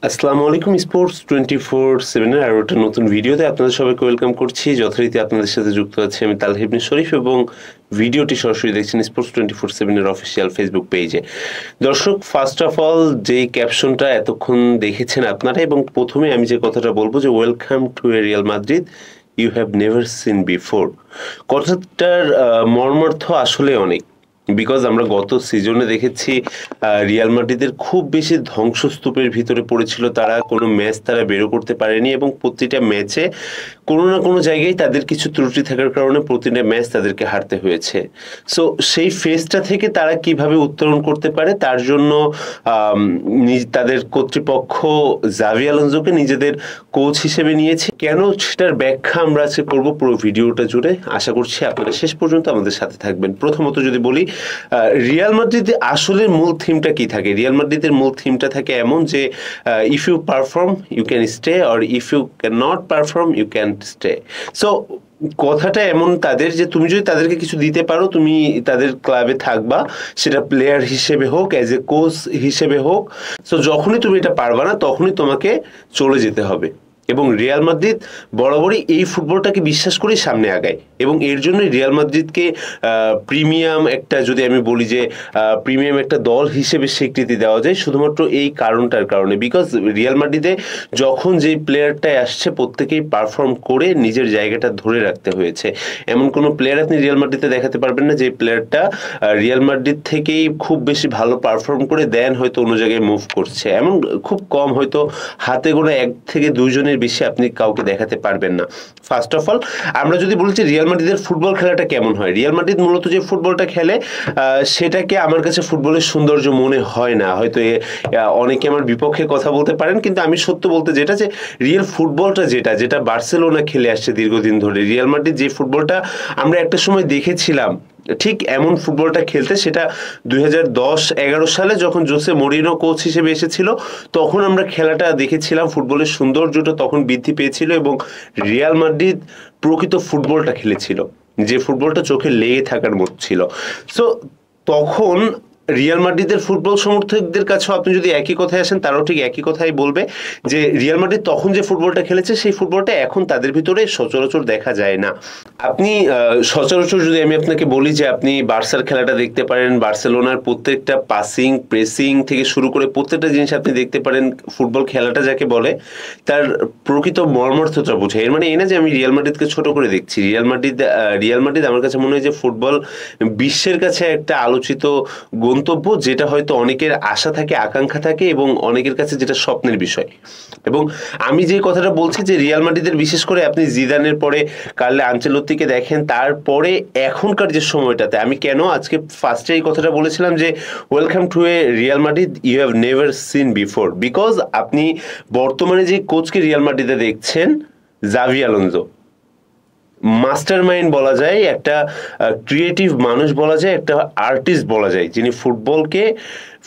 আসসালামু আলাইকুম স্পোর্টস 24/7 এর আরো একটা নতুন ভিডিওতে আপনাদের সবাইকে ওয়েলকাম করছি। যথারীতি আপনাদের সাথে যুক্ত আছি আমি তালহা ইবনে শরীফ এবং ভিডিওটি সরাসরি দেখছেন স্পোর্টস 24/7 এর অফিসিয়াল ফেসবুক পেজে। দর্শক, ফার্স্ট অফ অল যেই ক্যাপশনটা এতক্ষণ দেখেছেন আপনারা এবং প্রথমে আমি যে কথাটা বলবো যে welcome to a Real Madrid you have never seen before. কথাটার মর্মার্থ আসলে অনেক, বিকজ আমরা গত সিজনে দেখেছি রিয়াল মাদ্রিদের খুব বেশি ধ্বংসস্তূপের ভিতরে পড়েছিল তারা, কোনো ম্যাচ তারা বেরো করতে পারেনি এবং প্রতিটা ম্যাচে কোনো না কোনো জায়গায় তাদের কিছু ত্রুটি থাকার কারণে প্রতিটা ম্যাচ তাদেরকে হারতে হয়েছে। সো সেই ফেজটা থেকে তারা কিভাবে উত্তরণ করতে পারে তার জন্য তাদের কর্তৃপক্ষ জাভি আলোনসোকে নিজেদের কোচ হিসেবে নিয়েছে। কেন সেটার ব্যাখ্যা আমরা আজকে করবো পুরো ভিডিওটা জুড়ে। আশা করছি আপনারা শেষ পর্যন্ত আমাদের সাথে থাকবেন। প্রথমত যদি বলি, রিয়াল মাদ্রিদের আসলে মূল থিমটা কি থাকে? রিয়াল মাদ্রিদের মূল থিমটা থাকে এমন যে if you perform you can stay, or if you can not perform you can stay. So কথাটা এমন তাদের যে তুমি যদি তাদেরকে কিছু দিতে পারো তুমি তাদের ক্লাবে থাকবা, সেটা প্লেয়ার হিসেবে হোক, অ্যাজ এ কোচ হিসেবে হোক। সো যখনই তুমি এটা পারবা না তখনই তোমাকে চলে যেতে হবে। এবং রিয়াল মাদ্রিদ বরাবরই এই ফুটবলটাকে বিশ্বাস করেই সামনে আগায় এবং এর জন্যই রিয়াল মাদ্রিদকে প্রিমিয়াম একটা, যদি আমি বলি যে প্রিমিয়াম একটা দল হিসেবে স্বীকৃতি দেওয়া যায় শুধুমাত্র এই কারণটার কারণে। বিকজ রিয়াল মাদ্রিদে যখন যেই প্লেয়ারটাই আসছে প্রত্যেকেই পারফর্ম করে নিজের জায়গাটা ধরে রাখতে হয়েছে। এমন কোনো প্লেয়ার আপনি রিয়াল মাদ্রিদে দেখাতে পারবেন না যে প্লেয়ারটা রিয়াল মাদ্রিদ থেকেই খুব বেশি ভালো পারফর্ম করে দেন হয়তো অন্য জায়গায় মুভ করছে, এমন খুব কম, হয়তো হাতে গোনা 1 থেকে 2 জনের বেশি আপনি কাউকে দেখাতে পারবেন না। ফার্স্ট অফ অল আমরা যদি বলি যে রিয়াল মাদ্রিদের ফুটবল খেলাটা কেমন হয়, রিয়াল মাদ্রিদ মূলত যে ফুটবলটা খেলে সেটাকে আমার কাছে ফুটবলের সৌন্দর্য মনে হয় না। হয়তো অনেকে আমার বিপক্ষে কথা বলতে পারেন, কিন্তু আমি সত্য বলতে যেটা যে রিয়েল ফুটবলটা যেটা বার্সেলোনা খেলে আসছে দীর্ঘদিন ধরে, রিয়াল মাদ্রিদ যে ফুটবলটা আমরা একটা সময় দেখেছিলাম ঠিক এমন ফুটবলটা খেলতে, সেটা 2010-11 সালে যখন জোসে মরিনো কোচ হিসেবে এসেছিল তখন আমরা খেলাটা দেখেছিলাম। ফুটবলের সৌন্দর্যটা তখন বৃদ্ধি পেয়েছিল এবং রিয়াল মাদ্রিদ প্রকৃত ফুটবলটা খেলেছিল, যে ফুটবলটা চোখে লেগে থাকার মতো ছিল। সো তখন রিয়াল মাদ্রিদের ফুটবল সমর্থকদের কাছেও আপনি যদি একই কথায় আসেন তারাও ঠিক একই কথাই বলবে যে রিয়াল মাদ্রিদ তখন যে ফুটবলটা খেলেছে সেই ফুটবলটা এখন তাদের ভিতরে সচরাচর দেখা যায় না। আপনি সচরাচর যদি আমি আপনাকে বলি যে আপনি বার্সার খেলাটা দেখতে পারেন, বার্সেলোনার প্রত্যেকটা পাসিং প্রেসিং থেকে শুরু করে প্রত্যেকটা জিনিস আপনি দেখতে পারেন। ফুটবল খেলাটা যাকে বলে তার প্রকৃত মর্মার্থটা বোঝায়। এর মানে এই না যে আমি রিয়াল মাদ্রিদকে ছোট করে দেখছি। রিয়াল মাদ্রিদ আমার কাছে মনে হয় যে ফুটবল বিশ্বের কাছে একটা আলোচিত গন্তব্য, যেটা হয়তো অনেকের আশা থাকে, আকাঙ্ক্ষা থাকে এবং অনেকের কাছে যেটা স্বপ্নের বিষয়। এবং আমি যে কথাটা বলছি যে রিয়াল মাদ্রিদের বিশেষ করে আপনি জিদানের পরে কার্লো আনচেলত্তিকে দেখেন, তারপরে এখনকার যে সময়টাতে আমি কেন আজকে ফার্স্টে এই কথাটা বলেছিলাম যে welcome to a Real Madrid you have never seen before, because আপনি বর্তমানে যে কোচকে রিয়াল মাদ্রিদে দেখছেন জাভি আলোনসো, মাস্টার মাইন্ড বলা যায়, একটা ক্রিয়েটিভ মানুষ বলা যায়, একটা আর্টিস্ট বলা যায়, যিনি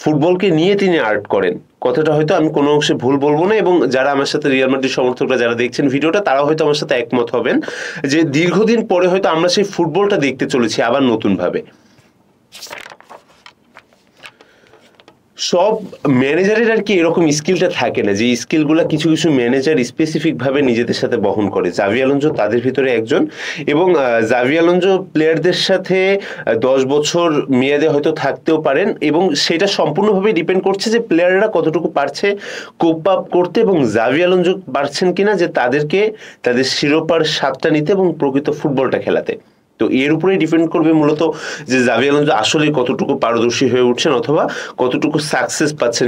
ফুটবলকে নিয়ে তিনি আর্ট করেন। কথাটা হয়তো আমি কোনো অংশে ভুল বলবো না এবং যারা আমার সাথে রিয়াল মাদ্রিদ সমর্থকরা যারা দেখছেন ভিডিওটা তারা হয়তো আমার সাথে একমত হবেন যে দীর্ঘদিন পরে হয়তো আমরা সেই ফুটবলটা দেখতে চলেছি আবার নতুনভাবে। সব ম্যানেজারের আর কি এরকম স্কিলটা থাকে না, যে স্কিলগুলো কিছু কিছু ম্যানেজার স্পেসিফিকভাবে নিজেদের সাথে বহন করে। জাভি আলোনসো তাদের ভিতরে একজন এবং জাভি আলোনসো প্লেয়ারদের সাথে 10 বছর মেয়াদে হয়তো থাকতেও পারেন এবং সেটা সম্পূর্ণভাবে ডিপেন্ড করছে যে প্লেয়াররা কতটুকু পারছে কোপ আপ করতে এবং জাভি আলোনসো পারছেন কিনা যে তাদের শিরোপার স্বাদটা নিতে এবং প্রকৃত ফুটবলটা খেলাতে। তো এর উপরেই ডিপেন্ড করবে মূলত যে জাভি আলোনসো আসলে কতটুকু পারদর্শী হয়ে উঠছেন অথবা কতটুকু সাকসেস পাচ্ছেন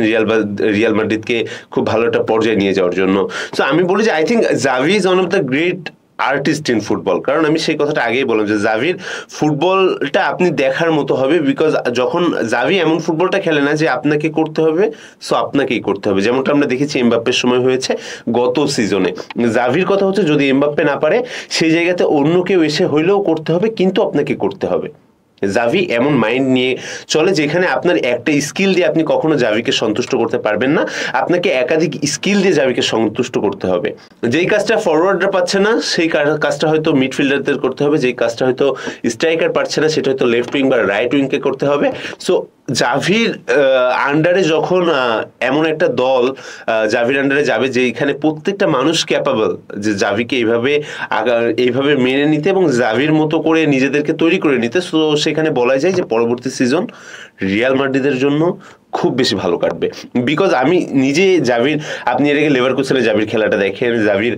রিয়াল মাদ্রিদকে খুব ভালো একটা পর্যায়ে নিয়ে যাওয়ার জন্য। সো আমি বলি যে I think Xavi is one of the great artist in football, কারণ আমি সেই কথাটা আগেই বললাম যে জাভির ফুটবলটা আপনি দেখার মতো হবে। বিকজ যখন জাভি এমন ফুটবলটা খেলে না যে আপনাকে করতে হবে, সো আপনাকেই করতে হবে, যেমনটা আমরা দেখেছি এমবাপ্পের সময় হয়েছে গত সিজনে। জাভির কথা হচ্ছে যদি এমবাপ্পে না পারে সেই জায়গাতে অন্য কেউ এসে হইলেও করতে হবে, কিন্তু আপনাকে করতে হবে। জাভি এমন মাইন্ড নিয়ে চলে যেখানে আপনার একটা স্কিল দিয়ে আপনি কখনো জাভিকে সন্তুষ্ট করতে পারবেন না, আপনাকে একাধিক স্কিল দিয়ে জাভিকে সন্তুষ্ট করতে হবে। যেই কাজটা ফরওয়ার্ডরা পাচ্ছে না সেই কাজটা হয়তো মিডফিল্ডারদের করতে হবে, যেই কাজটা হয়তো স্ট্রাইকার পারছে না সেটা হয়তো লেফট উইং বা রাইট উইংকে করতে হবে। সো জাভির আন্ডারে যখন এমন একটা দল জাভির আন্ডারে যাবে যে এখানে প্রত্যেকটা মানুষ ক্যাপাবল যে জাভিকে এইভাবে মেনে নিতে এবং জাভির মতো করে নিজেদেরকে তৈরি করে নিতে, সো সেখানে বলা যায় যে পরবর্তী সিজন রিয়াল মাদ্রিদের জন্য খুব বেশি ভালো কাটবে। বিকজ আমি নিজে জাভির, আপনি এর আগে লেভারকুসেনে জাভির খেলাটা দেখেন, জাভির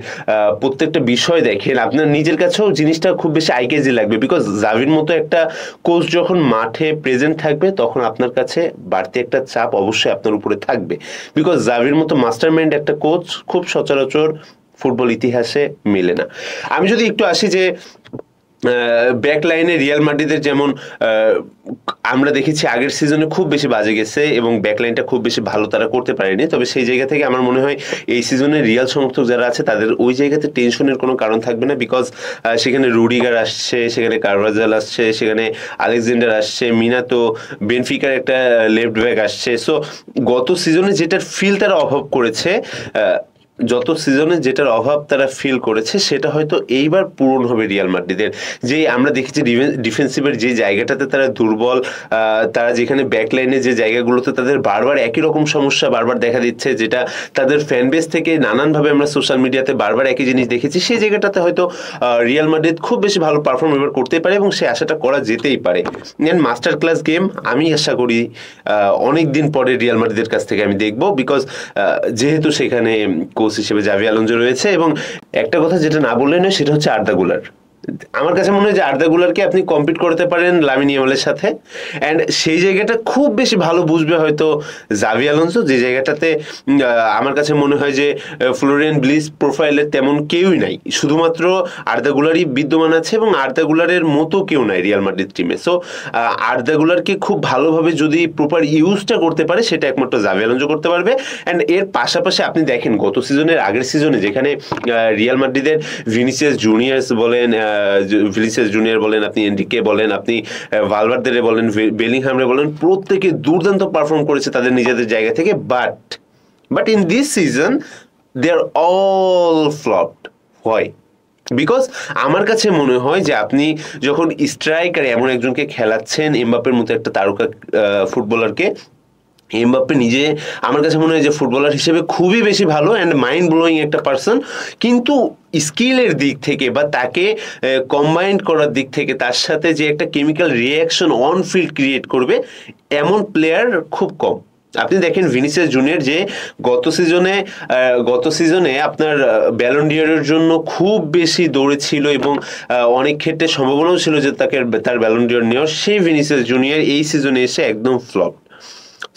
প্রত্যেকটা বিষয় দেখেন, আপনার নিজের কাছেও জিনিসটা খুব বেশি আইকেজি লাগবে। বিকজ জাভির মতো একটা কোচ যখন মাঠে প্রেজেন্ট থাকবে তখন আপনার কাছে বাড়তি একটা চাপ অবশ্যই আপনার উপরে থাকবে। বিকজ জাভির মতো মাস্টারমাইন্ড একটা কোচ খুব সচরাচর ফুটবল ইতিহাসে মেলে না। আমি যদি একটু আসি যে ব্যাক লাইনে রিয়াল মাদ্রিদের যেমন আমরা দেখেছি আগের সিজনে খুব বেশি বাজে গেছে এবং ব্যাক লাইনটা খুব বেশি ভালো তারা করতে পারেনি, তবে সেই জায়গা থেকে আমার মনে হয় এই সিজনে রিয়াল সমর্থক যারা আছে তাদের ওই জায়গাতে টেনশনের কোনো কারণ থাকবে না। বিকজ সেখানে রুডিগার আসছে, সেখানে কারভাজাল আসছে, সেখানে আলেকজান্ডার আসছে, মিনাতো, বেনফিকার একটা লেফট ব্যাক আসছে। সো গত সিজনে যেটার ফিল তারা অভাব করেছে, তারা ফিল করেছে সেটা হয়তো এইবার পূরণ হবে রিয়াল মাদ্রিদের। যে আমরা দেখেছি ডিফেন্সিভের যে জায়গাটাতে তারা দুর্বল, তারা যেখানে ব্যাকলাইনে যে জায়গাগুলোতে তাদের বারবার একই রকম সমস্যা বারবার দেখা দিচ্ছে, যেটা তাদের ফ্যান বেস থেকে নানানভাবে আমরা সোশ্যাল মিডিয়াতে বারবার একই জিনিস দেখেছি, সেই জায়গাটাতে হয়তো রিয়াল মাদ্রিদ খুব বেশি ভালো পারফর্ম এবার করতে পারে এবং সে আশাটা করা যেতেই পারে। মাস্টার ক্লাস গেম আমি আশা করি অনেক দিন পরে রিয়াল মাদ্রিদের কাছ থেকে আমি দেখবো। বিকজ যেহেতু সেখানে কোচ হিসেবে জাভি আলোনসো রয়েছে এবং একটা কথা যেটা না বললে নয় সেটা হচ্ছে আর্দা গুলার। আমার কাছে মনে হয় যে আর্দা গুলারকে আপনি কম্পিট করতে পারেন লামিন ইয়ামালের সাথে, অ্যান্ড সেই জায়গাটা খুব বেশি ভালো বুঝবে হয়তো জাভি আলোনসো, যে জায়গাটাতে আমার কাছে মনে হয় যে ফ্লোরিয়ান ব্লিস প্রোফাইলের তেমন কেউই নাই, শুধুমাত্র আর্দা গুলারই বিদ্যমান আছে এবং আর্দা গুলারের মতো কেউ নাই রিয়াল মাদ্রিদ টিমে। সো আর্দা গুলারকে খুব ভালোভাবে যদি প্রপার ইউজটা করতে পারে সেটা একমাত্র জাভি আলোনসো করতে পারবে। অ্যান্ড এর পাশাপাশি আপনি দেখেন গত সিজনের আগের সিজনে যেখানে রিয়াল মাদ্রিদের ভিনিসিয়াস জুনিয়র বলেন, আপনি এনরিকে বলেন, আপনি ভালভার্দে বলেন, বেলিংহামরে বলেন, প্রত্যেকে দুর্দান্ত পারফর্ম করেছে তাদের নিজেদের জায়গা থেকে। But in this season they are all flopped. হয় বিকজ আমার কাছে মনে হয় যে আপনি যখন স্ট্রাইকার এমন একজনকে খেলাচ্ছেন, এমবাপ্পের মতো একটা তারকা ফুটবলারকে, এমবাপ্পে নিজে আমার কাছে মনে হয় যে ফুটবলার হিসেবে খুবই বেশি ভালো অ্যান্ড মাইন্ড ব্লোয়িং একটা পার্সন, কিন্তু স্কিলের দিক থেকে বা তাকে কম্বাইন্ড করার দিক থেকে তার সাথে যে একটা chemical reaction on field create করবে এমন প্লেয়ার খুব কম। আপনি দেখেন ভিনিসিয়াস জুনিয়র যে গত সিজনে আপনার ব্যালন ডি'অরের জন্য খুব বেশি দৌড়েছিল এবং অনেক ক্ষেত্রে সম্ভাবনাও ছিল যে তার ব্যালন ডি'অর নেওয়ার, সেই ভিনিসিয়াস জুনিয়র এই সিজনে এসে একদম ফ্লপ।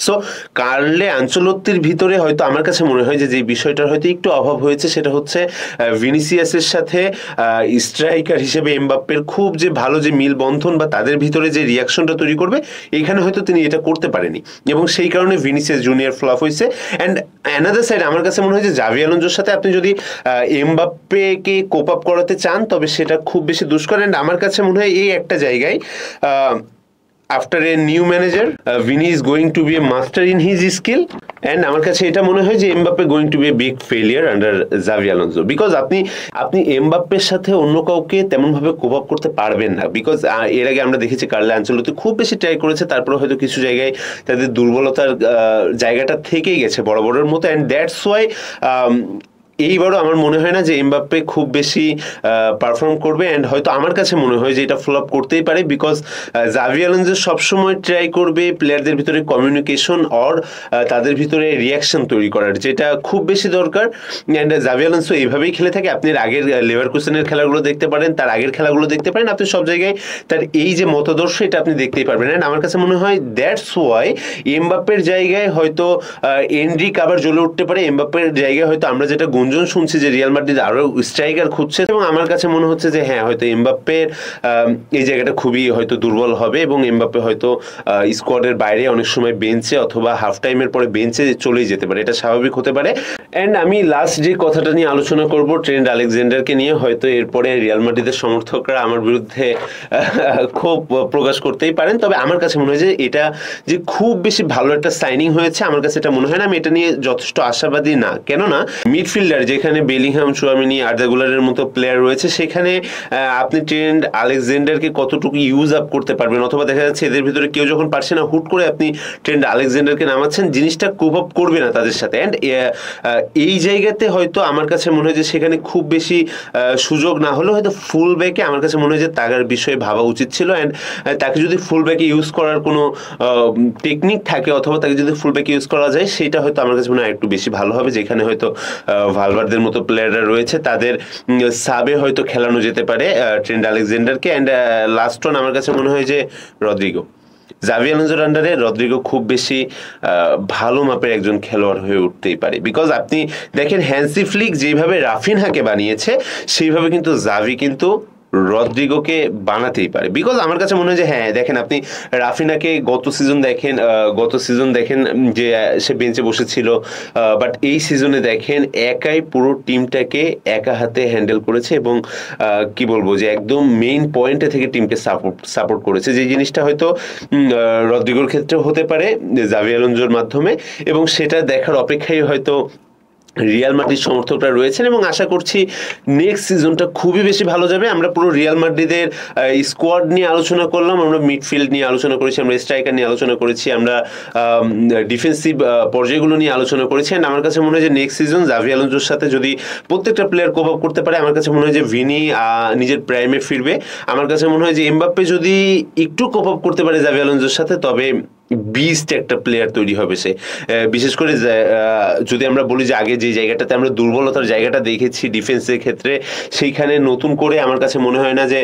সো কার্লে আনচেলত্তির ভিতরে হয়তো আমার কাছে মনে হয় যে বিষয়টার হয়তো একটু অভাব হয়েছে, সেটা হচ্ছে ভিনিসিয়াসের সাথে স্ট্রাইকার হিসেবে এমবাপ্পের খুব যে ভালো যে মিল বন্ধন বা তাদের ভিতরে যে রিয়াকশনটা তৈরি করবে, এখানে হয়তো তিনি এটা করতে পারেনি এবং সেই কারণে ভিনিসিয়াস জুনিয়র ফ্লপ হয়েছে। অ্যান্ড অ্যানাদার সাইড আমার কাছে মনে হয় যে জাভি আলোনসোর সাথে আপনি যদি এমবাপ্পেকে কোপ আপ করাতে চান তবে সেটা খুব বেশি দুষ্কর। অ্যান্ড আমার কাছে মনে হয় এই একটা জায়গায় after a new manager, Vini is going to be a master in his skill, and আমার কাছে এটা মনে হয় যে Mbappe going to be a big failure under Xavi Alonso, because আপনি এমবাপ্পের সাথে অন্য কাউকে তেমন ভাবে কোপ আপ করতে পারবেন না। বিকজ এর আগে আমরা দেখেছি কার্লো আনচেলত্তি খুব বেশি ট্রাই করেছে, তারপরে হয়তো কিছু জায়গায় তাদের দুর্বলতার জায়গাটা থেকেই গেছে বড়ের মতো, অ্যান্ড দ্যাটস ওয়াই এইবারও আমার মনে হয় না যে এমবাপ্পে খুব বেশি পারফর্ম করবে। অ্যান্ড হয়তো আমার কাছে মনে হয় যে এটা ফ্লপ করতেই পারে, বিকজ জাভি আলোনসো সবসময় ট্রাই করবে প্লেয়ারদের ভিতরে কমিউনিকেশন অর তাদের ভিতরে রিয়াকশন তৈরি করার, যেটা খুব বেশি দরকার। অ্যান্ড জাভি আলোনসো এইভাবেই খেলে থাকে। আপনি আগের লেভারকুসেনের খেলাগুলো দেখতে পারেন, তার আগের খেলাগুলো দেখতে পারেন, আপনি সব জায়গায় তার এই যে মতাদর্শ এটা আপনি দেখতেই পারবেন। অ্যান্ড আমার কাছে মনে হয় দ্যাটস ওয়াই এমবাপ্পের জায়গায় হয়তো এনরিক আবার জ্বলে উঠতে পারে। এমবাপ্পের জায়গায় হয়তো আমরা যেটা গুঞ্জন শুনছি যে রিয়াল মাদ্রিদ আরো স্ট্রাইকার খুঁজছে, এবং আমার কাছে মনে হচ্ছে যে হ্যাঁ হয়তো এমবাপ্পের এই জায়গাটা খুবই হয়তো দুর্বল হবে এবং এমবাপ্পে হয়তো স্কোয়াডের বাইরে অনেক সময় বেঞ্চে অথবা হাফ টাইমের পরে বেঞ্চে চলেই যেতে পারে, এটা স্বাভাবিক হতে পারে। এন্ড আমি লাস্ট যে কথাটা নিয়ে আলোচনা করব ট্রেন্ট আলেকজান্ডারকে নিয়ে, হয়তো এরপরে রিয়াল মাদ্রিদের সমর্থকরা আমার বিরুদ্ধে ক্ষোভ প্রকাশ করতেই পারেন, তবে আমার কাছে মনে হয় যে এটা যে খুব বেশি ভালো একটা সাইনিং হয়েছে আমার কাছে এটা মনে হয় না। আমি এটা নিয়ে যথেষ্ট আশাবাদী না, কেননা মিডফিল্ডার যেখানে বেলিংহাম, চুয়ামিনি, আর্দা গুলারের মতো প্লেয়ার রয়েছে, সেখানে আপনি ট্রেন্ট আলেকজান্ডারকে কতটুকু ইউজ আপ করতে পারবেন, অথবা দেখা যাচ্ছে এদের ভিতরে কেউ যখন পারছে না হুট করে আপনি ট্রেন্ট আলেকজান্ডারকে নামাচ্ছেন, জিনিসটা কোপ আপ করবে না তাদের সাথে। অ্যান্ড এই জায়গাতে হয়তো আমার কাছে মনে হয় যে সেখানে খুব বেশি সুযোগ না হলেও হয়তো ফুল ব্যাকে আমার কাছে মনে হয় যে তার বিষয়ে ভাবা উচিত ছিল। অ্যান্ড তাকে যদি ফুল ব্যাকে ইউজ করার কোনো টেকনিক থাকে, অথবা তাকে যদি ফুল ব্যাকে ইউজ করা যায়, সেটা হয়তো আমার কাছে মনে হয় একটু বেশি ভালো হবে, যেখানে হয়তো ভালভার্দের মতো প্লেয়াররা রয়েছে, তাদের সাবে হয়তো খেলানো যেতে পারে ট্রেন্ট আলেকজান্ডারকে। অ্যান্ড লাস্ট ওয়ান আমার কাছে মনে হয় যে রদ্রিগো, জাভি আলোনসোর আন্ডারে রদ্রিগো খুব বেশি ভালো মাপের একজন খেলোয়াড় হয়ে উঠতেই পারে। বিকজ আপনি দেখেন হ্যান্সি ফ্লিক যেভাবে রাফিনহাকে বানিয়েছে, সেইভাবে কিন্তু জাভি কিন্তু রদ্রিগোকে বানাতেই পারে। বিকজ আমার কাছে মনে হয় যে হ্যাঁ, দেখেন আপনি রাফিনাকে গত সিজন দেখেন যে সে বেঞ্চে বসেছিল, বাট এই সিজনে দেখেন একাই পুরো টিমটাকে একা হাতে হ্যান্ডেল করেছে, এবং কি বলবো যে একদম মেইন পয়েন্টে থেকে টিমকে সাপোর্ট করেছে, যে জিনিসটা হয়তো রদ্রিগোর ক্ষেত্রেও হতে পারে জাভি আলোনসোর মাধ্যমে, এবং সেটা দেখার অপেক্ষায় হয়তো রিয়াল মাদ্রিদ সমর্থকরা রয়েছেন। এবং আশা করছি নেক্সট সিজনটা খুবই বেশি ভালো যাবে। আমরা পুরো রিয়াল মাদ্রিদের স্কোয়াড নিয়ে আলোচনা করলাম, আমরা মিডফিল্ড নিয়ে আলোচনা করেছি, আমরা স্ট্রাইকার নিয়ে আলোচনা করেছি, আমরা ডিফেন্সিভ পর্যায়গুলো নিয়ে আলোচনা করেছি। অ্যান্ড আমার কাছে মনে হয় যে নেক্সট সিজন জাভি আলোনসোর সাথে যদি প্রত্যেকটা প্লেয়ার কোপ আপ করতে পারে, আমার কাছে মনে হয় যে ভিনি নিজের প্রাইমে ফিরবে। আমার কাছে মনে হয় যে এমবাপ্পে যদি একটু কোপ আপ করতে পারে জাভি আলোনসোর সাথে, তবে বিস্ট একটা প্লেয়ার তৈরি হবে সে। বিশেষ করে যদি আমরা বলি যে আগে যে জায়গাটাতে আমরা দুর্বলতার জায়গাটা দেখেছি ডিফেন্সের ক্ষেত্রে, সেইখানে নতুন করে আমার কাছে মনে হয় না যে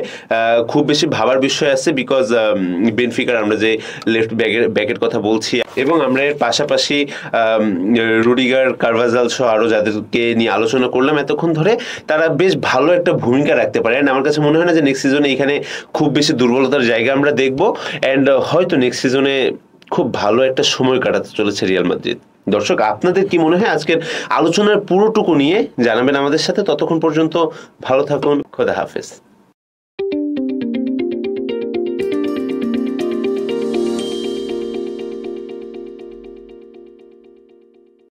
খুব বেশি ভাবার বিষয় আছে। বিকজ বেনফিকার আমরা যে লেফট ব্যাকের কথা বলছি, এবং আমরা এর পাশাপাশি রুডিগার, কারভাজাল সহ আরও যাদেরকে নিয়ে আলোচনা করলাম এতক্ষণ ধরে, তারা বেশ ভালো একটা ভূমিকা রাখতে পারে। অ্যান্ড আমার কাছে মনে হয় না যে নেক্সট সিজনে এখানে খুব বেশি দুর্বলতার জায়গা আমরা দেখবো। অ্যান্ড হয়তো নেক্সট সিজনে খুব ভালো একটা সময় কাটাতে চলেছে রিয়াল মাদ্রিদ। দর্শক, আপনাদের কি মনে হয় আজকের আলোচনার পুরোটুকু নিয়ে জানাবেন আমাদের সাথে। ততক্ষণ পর্যন্ত ভালো থাকুন, খোদা হাফেজ।